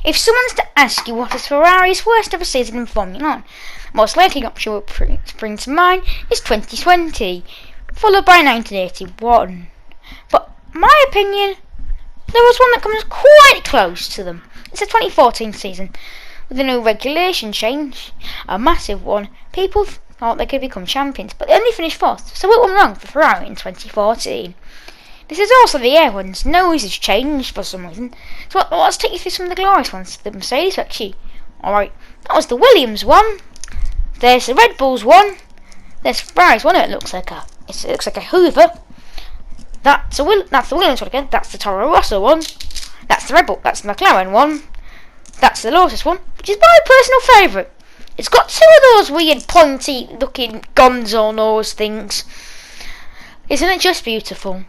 If someone's to ask you what is Ferrari's worst ever season in Formula 1, the most likely option would spring to mind is 2020, followed by 1981. But my opinion, there was one that comes quite close to them. It's the 2014 season, with a new regulation change, a massive one. People thought they could become champions, but they only finished fourth, so it went wrong for Ferrari in 2014. This is also the year when nose has changed for some reason. So let's take you through some of the glorious ones. The Mercedes actually. Alright, that was the Williams one. There's the Red Bulls one. There's Ferrari's one. It looks like a Hoover. That's the Williams one again. That's the Toro Rosso one. That's the Red Bull. That's the McLaren one. That's the Lotus one, which is my personal favourite. It's got two of those weird pointy looking gonzo nose things. Isn't it just beautiful?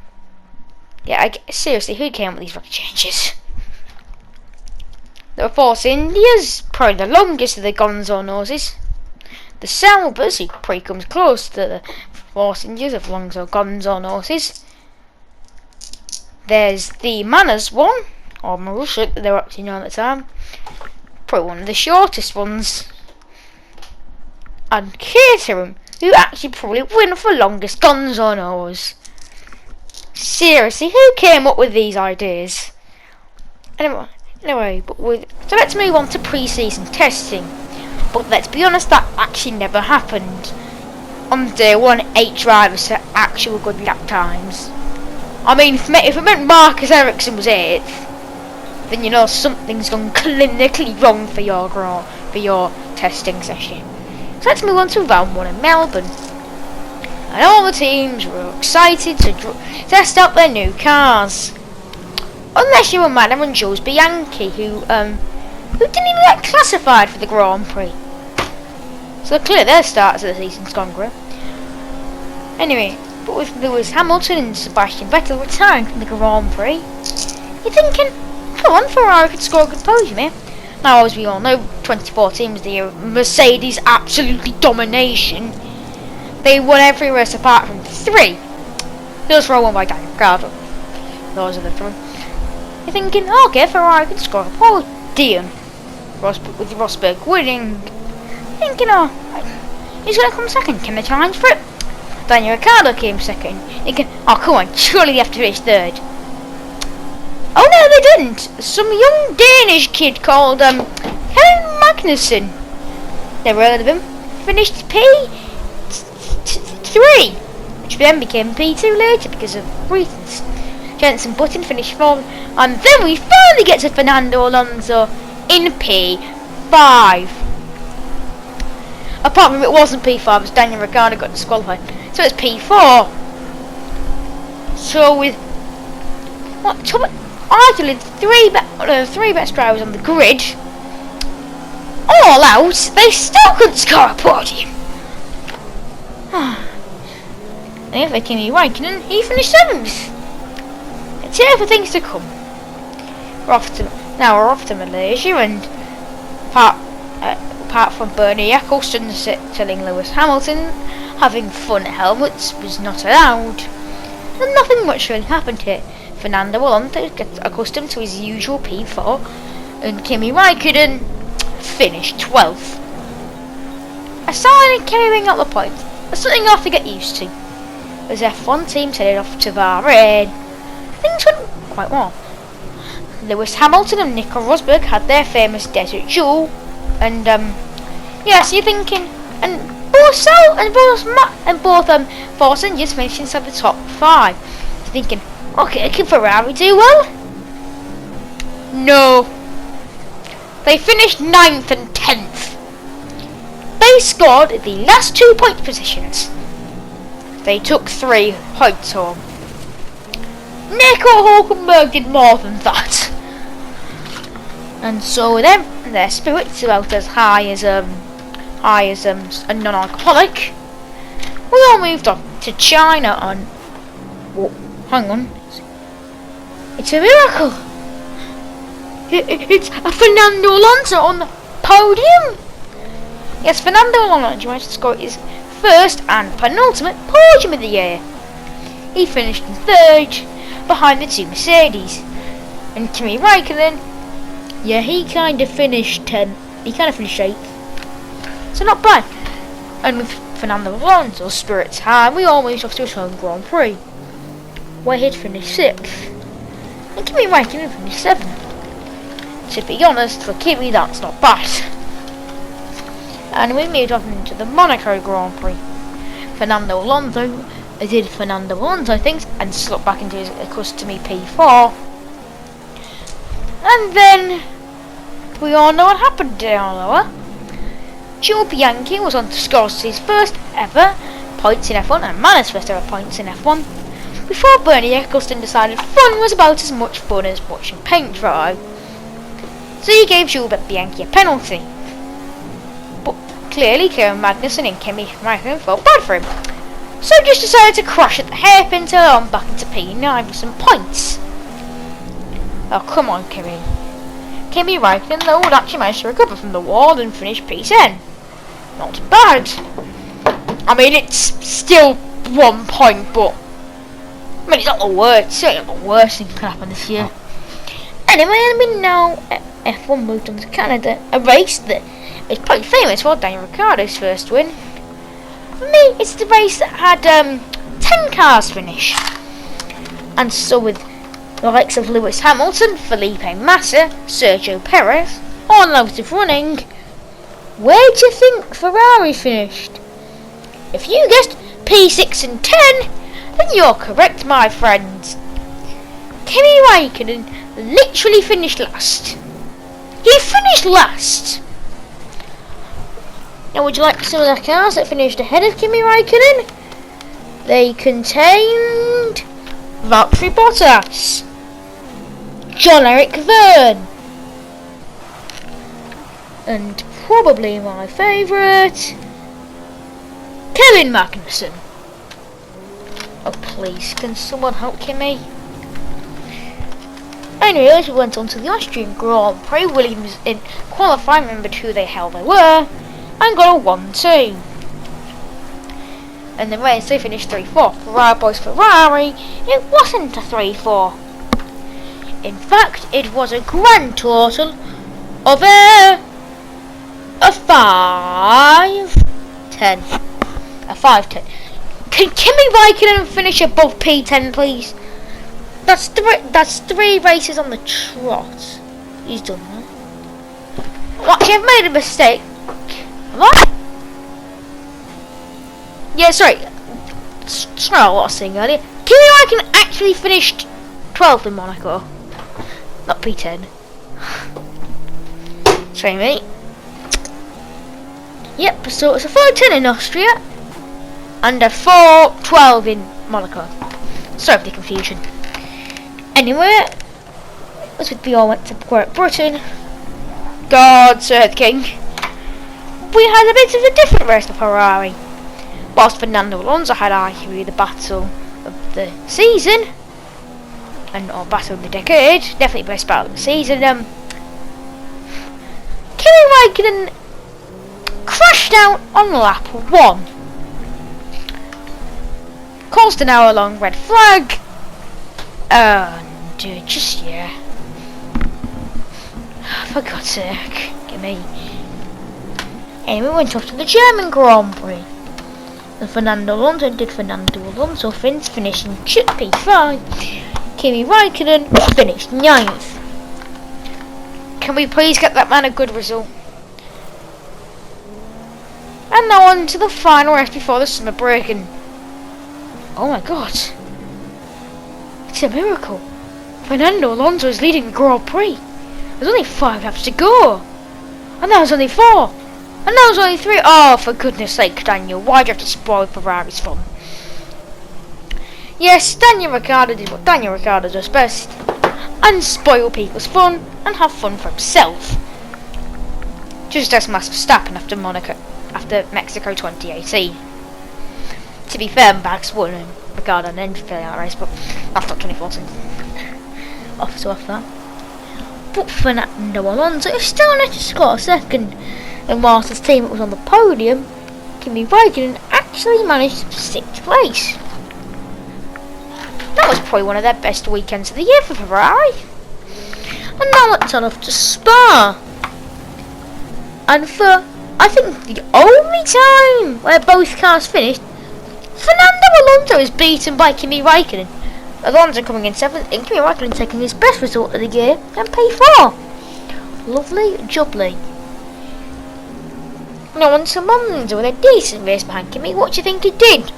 Yeah, seriously, who came up with these rocket changes? There were Forza Indias, probably the longest of the gonzo noses. The Saubers, who probably comes close to the Forza Indias of gonzo noses. There's the Manners one, or Marusha, they were actually known at the time. Probably one of the shortest ones. And Caterham, who actually probably win for longest gonzo nose. Seriously, who came up with these ideas? Anyway, so let's move on to pre-season testing. But let's be honest, that actually never happened. On day one, 8 drivers set actual good lap times. I mean, if it meant Marcus Ericsson was 8th, then you know something's gone clinically wrong for your testing session. So let's move on to round 1 in Melbourne. And all the teams were excited to test out their new cars. Unless you were Manor and Jules Bianchi, who didn't even get classified for the Grand Prix. So clearly their starts of the season's gone great. Anyway, but with Lewis Hamilton and Sebastian Vettel retiring from the Grand Prix, you're thinking, come on, Ferrari could score a good podium here. Now, as we all know, 2014 was the year of Mercedes' absolutely domination. They won every race apart from 3. Those were all won by Daniel Ricciardo. Those are the 3. You're thinking, okay, Ferrari could score a podium. With Rosberg winning. Thinking, he's going to come second. Can they challenge for it? Daniel Ricciardo came second. Thinking, come on, surely they have to finish 3rd. Oh no, they didn't. Some young Danish kid called Kevin Magnussen, never heard of him, finished P3, which then became P2 later because of reasons. Jenson Button finished 4th, and then we finally get to Fernando Alonso in P5. Apart from it wasn't P5, as Daniel Ricciardo got disqualified, so it's P4. So with arguably the 3 best drivers on the grid, all out, they still couldn't score a podium. And if Kimi Raikkonen, he finished 7th. It's here for things to come. We're off to Malaysia, and apart from Bernie Ecclestone telling Lewis Hamilton having fun at helmets was not allowed, and nothing much really happened here. Fernando Alonso gets accustomed to his usual P4, and Kimi Raikkonen finished 12th. Aside carrying out the points, that's something I have to get used to. As F1 teams headed off to Bahrain, things went quite well. Lewis Hamilton and Nico Rosberg had their famous desert duel, and so you're thinking, and both Forza Indians finished inside the top 5. You're thinking, okay, can Ferrari do well? No. They finished 9th and 10th. They scored the last 2 point positions. They took 3 points home. Nico Hulkenberg did more than that. And so with them, their spirits about as high as a non-alcoholic, we all moved on to China on... Whoa, hang on. It's a miracle. It's a Fernando Alonso on the podium. Yes, Fernando Alonso managed to score his first and penultimate podium of the year. He finished in 3rd, behind the 2 Mercedes, and Kimi Raikkonen Yeah, he kind of finished 10th. He kind of finished 8th. So not bad. And with Fernando Alonso's spirits high, we almost lost to his home Grand Prix, where he'd finished 6th. And Kimi Räikkönen finished 7th. To be honest, for Kimi, that's not bad. And we moved on into the Monaco Grand Prix. Fernando Alonso did Fernando Alonso things and slipped back into his customary P4. And then we all know what happened down lower. Jules Bianchi was on to score his first ever points in F1 and Man's first ever points in F1 before Bernie Eccleston decided fun was about as much fun as watching paint dry. So he gave Jules Bianchi a penalty. But clearly Kevin Magnussen and Kimi Räikkönen felt bad for him. So just decided to crash at the hairpin to on back into P9 with some points. Oh come on Kimi. Kimi Räikkönen though would actually manage to recover from the wall and finish P10. Not bad. I mean it's still 1 point, but I mean it's not the worst. Certainly not the worst thing that can happen this year. Anyway, I mean now F1 moved on to Canada, a race that is pretty famous for Daniel Ricciardo's first win. For me, it's the race that had 10 cars finish, and so with the likes of Lewis Hamilton, Felipe Massa, Sergio Perez, all loads of running. Where do you think Ferrari finished? If you guessed P6 and 10, then you're correct, my friends. Kimi Räikkönen literally finished last. He finished last! Now would you like some of the cars that finished ahead of Kimi Räikkönen? They contained Valtteri Bottas, John-Eric Verne, and probably my favourite, Kevin Magnussen. Oh please, can someone help Kimi? Anyways, we went on to the Austrian Grand Prix. Williams in qualifying, remembered who the hell they were, and got a 1-2. And the race they finished 3-4. Ferrari boys Ferrari, it wasn't a 3-4. In fact, it was a grand total of a 5-10. A 5-10. Can Kimi Räikkönen finish above P10, please? That's three races on the trot. He's done that. Actually, I've made a mistake. What? Yeah, sorry. Sorry, what I was saying earlier. Kimi Räikkönen actually finished 12th in Monaco, not P10. Sorry, mate. Yep, so it's a 4-10 in Austria and a 4-12 in Monaco. Sorry for the confusion. Anyway, as we all went to Great Britain, God save the King, we had a bit of a different race for Ferrari. Whilst Fernando Alonso had arguably the battle of the season, or battle of the decade, definitely best battle of the season, Kimi Räikkönen crashed out on lap 1. Caused an hour-long red flag, and just yeah. For God's sake, give me. Anyway, we went off to the German Grand Prix. And Fernando Alonso did Fernando Alonso things, finishing P5. Kimi Räikkönen finished 9th. Can we please get that man a good result? And now on to the final race before the summer break, and oh my God, it's a miracle. Fernando Alonso is leading the Grand Prix. There's only 5 laps to go, and that was only 4, and that was only 3. Oh, for goodness sake, Daniel, why do you have to spoil Ferrari's fun? Yes, Daniel Ricciardo did what Daniel Ricciardo does best, and spoil people's fun and have fun for himself. Just as Max Verstappen after Mexico 2018. To be fair, Max won and Ricciardo then failed that race, but that's not 2014. Off that. But Fernando Alonso is still managed to score 2nd, and whilst his team was on the podium, Kimi Räikkönen actually managed 6th place. That was probably one of their best weekends of the year for Ferrari. And now it's on off to Spa. And for, I think, the only time where both cars finished, Fernando Alonso is beaten by Kimi Raikkonen. Alonso coming in 7th, and Kimi Raikkonen taking his best result of the year and P4. Lovely jubbly. Now on to Monza with a decent race behind Kimi. What do you think he did?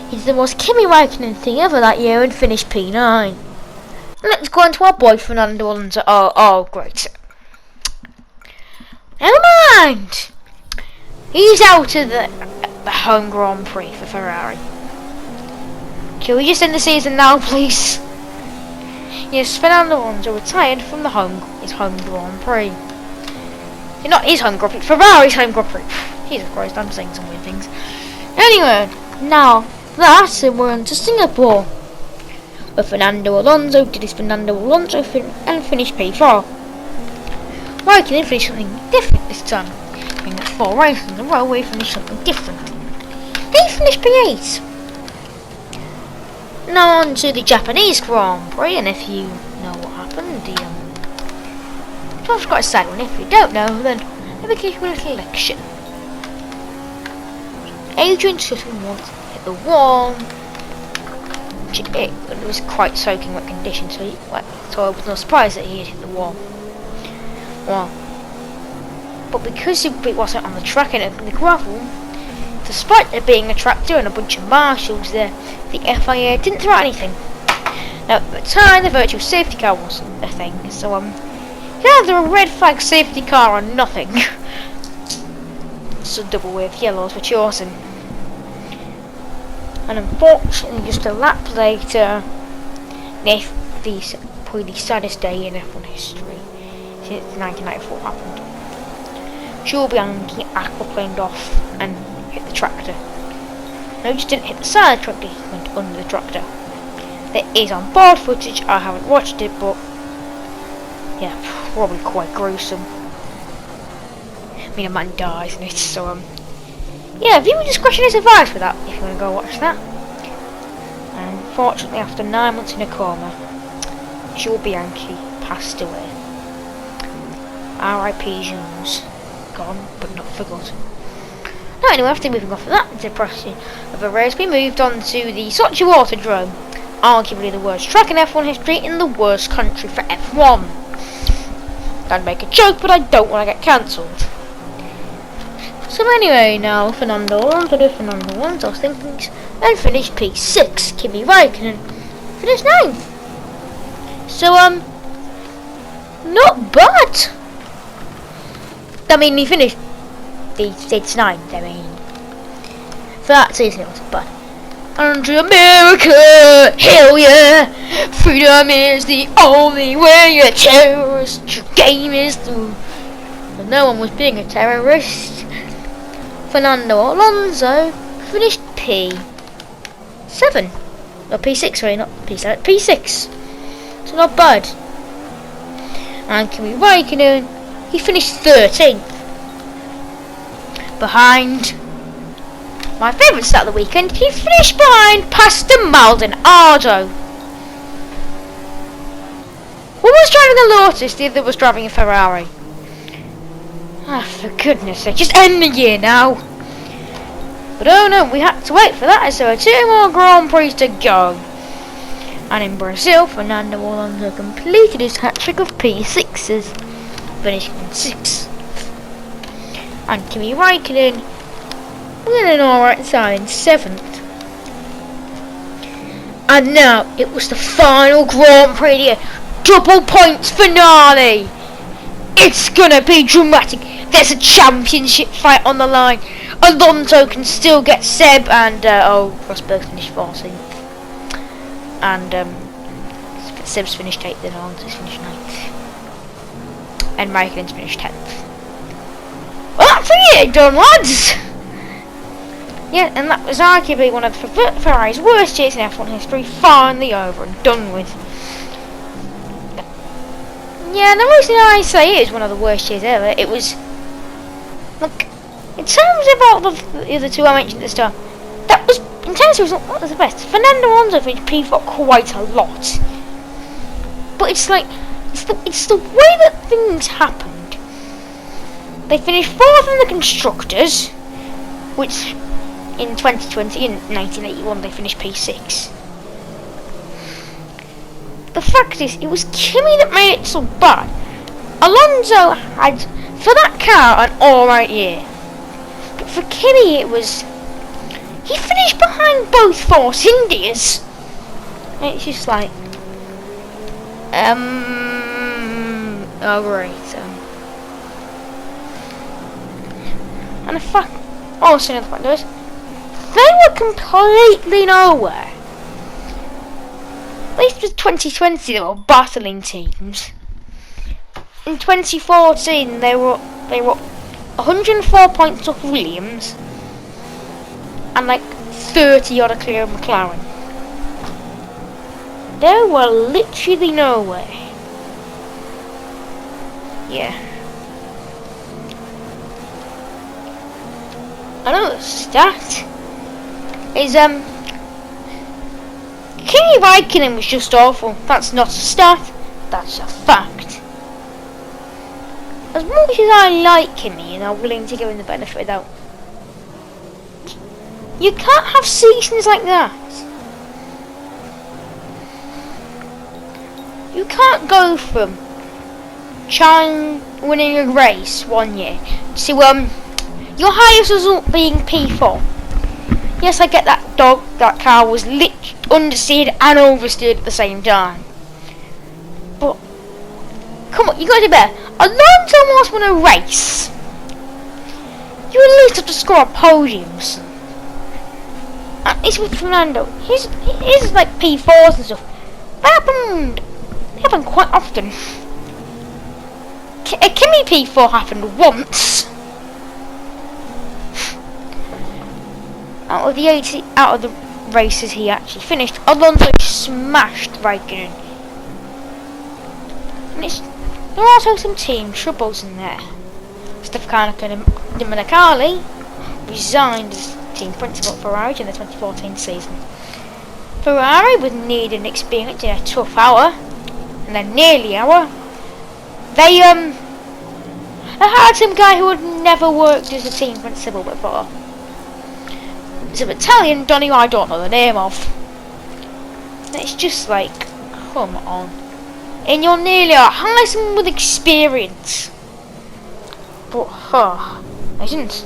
He did the most Kimi Raikkonen thing ever that year and finished P9. Let's go on to our boy Fernando Alonso. Oh, great. Never mind. He's out of the home Grand Prix for Ferrari. Can we just end the season now, please? Yes, Fernando Alonso retired from his home Grand Prix. Not his home Grand Prix, Ferrari's home Grand Prix. Jesus Christ, I'm saying some weird things. Anyway, now that we're on to Singapore, where Fernando Alonso did his Fernando Alonso and finished P4. Raikkonen finished something different this time. Being at 4 races in a row, we finished something different. He finished P8. Now on to the Japanese Grand Prix, and if you know what happened, it was quite a sad one. If you don't know, then let me give you a little lecture. Adrian Sutton hit the wall. It was quite soaking wet conditions, so I was not surprised that he had hit the wall. Well, but because it wasn't on the track and the gravel, despite there being a tractor and a bunch of marshals there, the FIA didn't throw out anything. Now at the time, the virtual safety car wasn't a thing, so either a red flag safety car or nothing. So double with yellows for chosen. And unfortunately, just a lap later, probably the saddest day in F1 history since 1994 happened. Jules Bianchi aquaplaned off and hit the tractor. No, he just didn't hit the side of the tractor, he went under the tractor. There is on board footage, I haven't watched it, but yeah, probably quite gruesome. I mean, a man dies in it, so yeah, viewer discretion is advised for that, if you want to go watch that. And unfortunately, after 9 months in a coma, Jules Bianchi passed away. R.I.P. Jules. Gone, but not forgotten. Now anyway, after moving off of that depression of a race, we moved on to the Sochi Autodrome. Arguably the worst track in F1 history in the worst country for F1. Don't make a joke, but I don't want to get cancelled. So anyway, now Fernando Alonso was thinking, and finished P6. Kimi Raikkonen finished 9th. So not bad. I mean, he finished it's 9th. I mean, for that season it wasn't bad. And America, hell yeah, freedom is the only way. You're a terrorist, your game is through. But no one was being a terrorist. Fernando Alonso finished P7. No, P6, sorry, not P7, P6. So not bad. And Kimi Raikkonen, he finished 13th. Behind my favourite start of the weekend, he finished behind Pastor Maldonado. One was driving a Lotus, the other was driving a Ferrari. Ah, for goodness sake, just end the year now. But oh no, we had to wait for that, as there are 2 more Grand Prix to go. And in Brazil, Fernando Alonso completed his hat-trick of P6s, finishing in 6th. And Kimi Raikkonen with an alright side in 7th. And now it was the final Grand Prix of the year, double points finale. It's gonna be dramatic. There's a championship fight on the line. Alonso can still get Seb and Rosberg finished 14th. And Seb's finished 8th and Alonso's finished 9th. And Raikkonen's finished 10th. Well, that's it done, lads! Yeah, and that was arguably one of Ferrari's worst years in F1 history, finally over and done with. Yeah, the reason I say it is one of the worst years ever, it was... Look, in terms about the other 2 I mentioned at the start, that was, in terms of result, that was the best. Fernando Alonso finished P4 quite a lot. But it's like it's the way that things happened. They finished 4th in the constructors, which in 2020, in 1981, they finished P6. The fact is, it was Kimi that made it so bad. Alonso had, for that car, an alright year. But for Kimi, it was... He finished behind both Force Indias. And it's just like... Oh, great. And the fact... Also, another fact is, they were completely nowhere. At least with 2020, they were battling teams. In 2014, they were 104 points off Williams and like 30 odd clear of McLaren. They were literally nowhere. Yeah. Another stat is Kimi Raikkonen was just awful. That's not a stat, that's a fact. As much as I like Kimi and I'm willing to give him the benefit of the doubt, you can't have seasons like that. You can't go from winning a race one year to your highest result being P4. Yes, I get that car was understeered and oversteered at the same time. But come on, you got to do better. Alonso almost won a race. You at least have to score podiums. And it's with Fernando. He's like P4s and stuff. They happen quite often. A Kimi P4 happened once. Out of the races he actually finished, Alonso smashed Raikkonen. And there are also some team troubles in there. Stefano Domenicali resigned as team principal at Ferrari in the 2014 season. Ferrari was needing experience in a tough hour, and then nearly hour. They had some guy who had never worked as a team principal before. It's an Italian Donny I don't know the name of. And it's just like, come on. And you're nearly hire someone with experience. But they didn't.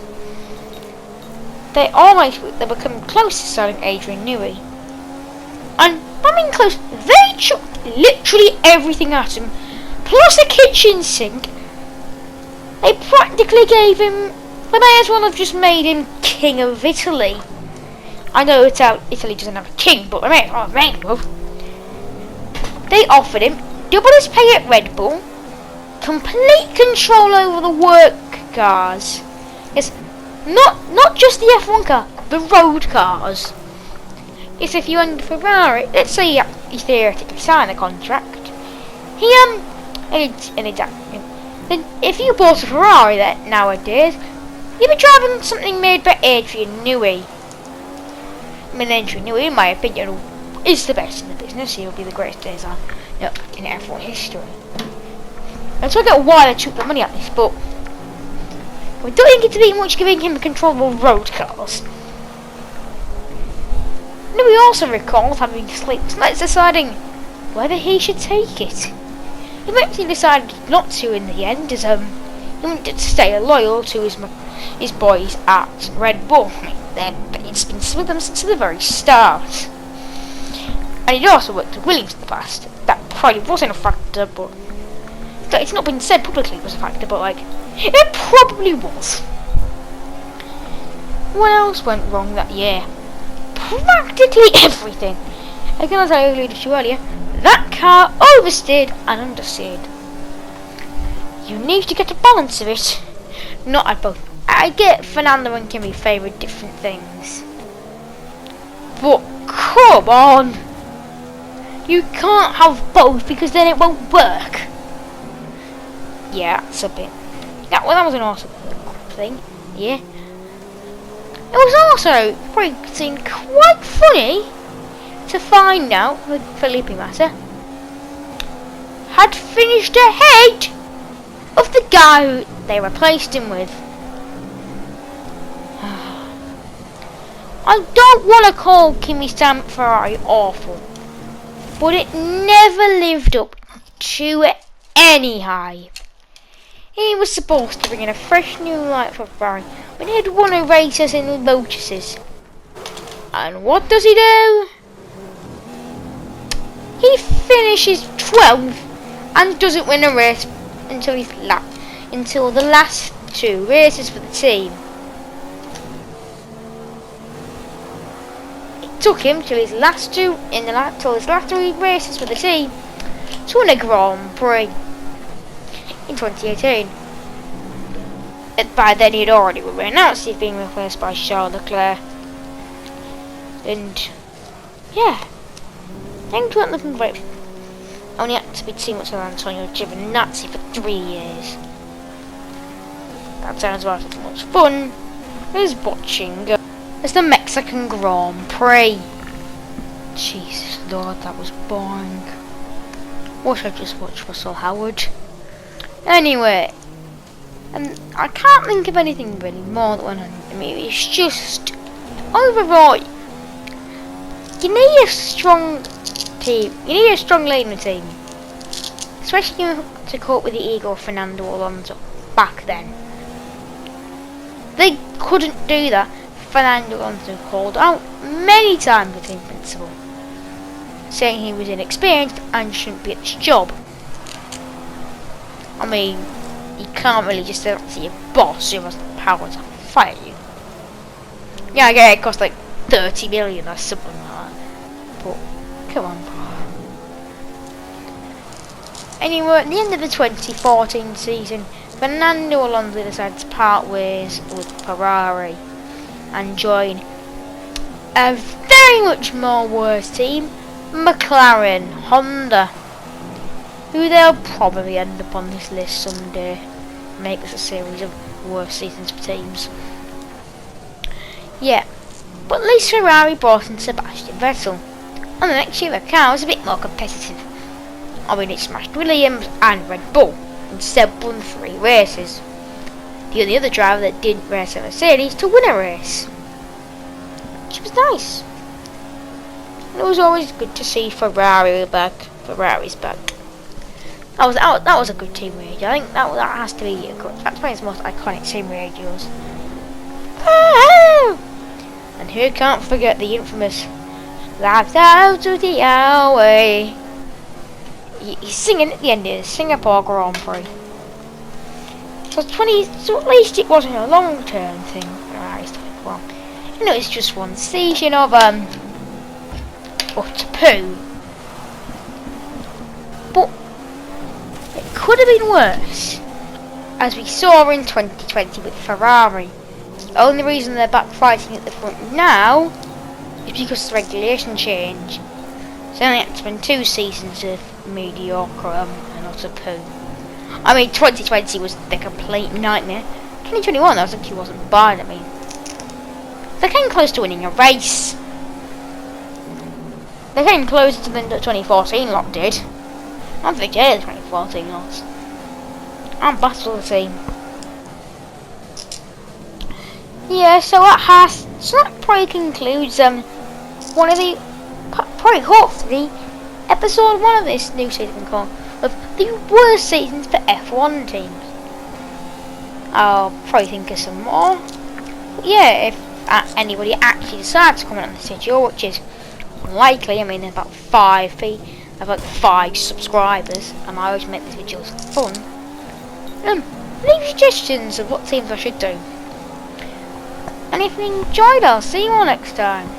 They become close to selling Adrian Newey. And I mean close, they chucked literally everything at him, plus a kitchen sink. They practically gave him, they may as well have just made him king of Italy. I know Italy doesn't have a king, but they may as well have made him. They offered him double his pay at Red Bull, complete control over the work cars. Yes, not just the F1 car, the road cars. Yes, if you owned Ferrari, let's say you theoretically signed a contract, then if you bought a Ferrari that nowadays, you'd be driving something made by Adrian Newey. I mean, Adrian Newey, in my opinion, is the best in the business. He'll be the greatest designer in F1 history. And so I get why they took the money at this, but we don't think it's a bit much giving him control of road cars. Newey also recalls having sleepless nights deciding whether he should take it. He eventually decided not to in the end, as he wanted to stay loyal to his boys at Red Bull. I mean, he's been with them since the very start. And he'd also worked with Williams in the past. That probably wasn't a factor, but it's not been said publicly it was a factor, but like, it probably was. What else went wrong that year? Practically everything. Again, as I alluded to earlier, that car oversteered and understeered. You need to get a balance of it. Not at both. I get Fernando and Kimi favoured different things, but come on, you can't have both because then it won't work. Yeah, that's a bit. That was an awesome thing. Yeah. It was also seemed quite funny to find out with Felipe Massa had finished ahead of the guy who they replaced him with. I don't want to call Kimi Ferrari awful, but it never lived up to any hype. He was supposed to bring in a fresh new light for Ferrari when he had won a races in Lotuses. And what does he do? He finishes 12th and doesn't win a race until the last 2 races for the team. It took him to his last 3 races for the team to win a Grand Prix in 2018. By then he'd already announced he'd been replaced by Charles Leclerc. And yeah, things weren't looking great. Only had to be teammates with Antonio Giovinazzi for 3 years. That sounds like as much fun as watching as the Mexican Grand Prix. Jesus Lord, that was boring. Wish I'd just watched Russell Howard. Anyway, and I can't think of anything really more that went on in the movie. It's just overall, you need a strong team. You need a strong leading team, especially to cope with the ego of Fernando Alonso back then. They couldn't do that. Fernando Alonso called out many times the team principal, saying he was inexperienced and shouldn't be at this job. I mean, you can't really just say that to your boss who has the power to fire you. Yeah, I get it cost like 30 million or something like that. But, come on, bro. Anyway, at the end of the 2014 season, Fernando Alonso decided to part ways with Ferrari and join a very much more worse team, McLaren Honda, who they'll probably end up on this list someday. Make this a series of worst seasons for teams. Yeah, but at least Ferrari brought in Sebastian Vettel, and the next year the car was a bit more competitive. I mean, it smashed Williams and Red Bull, instead won 3 races. The only other driver that didn't race at Mercedes to win a race, which was nice. And it was always good to see Ferrari's back. That was a good team radio. I think that has to be that's one of the most iconic team radios. And who can't forget the infamous "That's out of the highway." He's singing at the end of the Singapore Grand Prix. So at least it wasn't a long-term thing. Well, you know, it's just one season of utter poo. But it could have been worse, as we saw in 2020 with Ferrari. The only reason they're back fighting at the front now is because of the regulation change. So they only had to spend 2 seasons of mediocre and utter poo. I mean, 2020 was the complete nightmare. 2021, that actually wasn't bad. I mean, they came close to winning a race. They came closer than the 2014 lot did. I don't think they did the 2014 lots. I'm baffled the team. Yeah, so that probably concludes hopefully episode 1 of this new season called of the worst seasons for F1 teams. I'll probably think of some more. But yeah, if anybody actually decides to comment on this video, which is unlikely. I mean, there's about 5 subscribers, and I always make these videos fun. Leave suggestions of what teams I should do. And if you enjoyed, I'll see you all next time.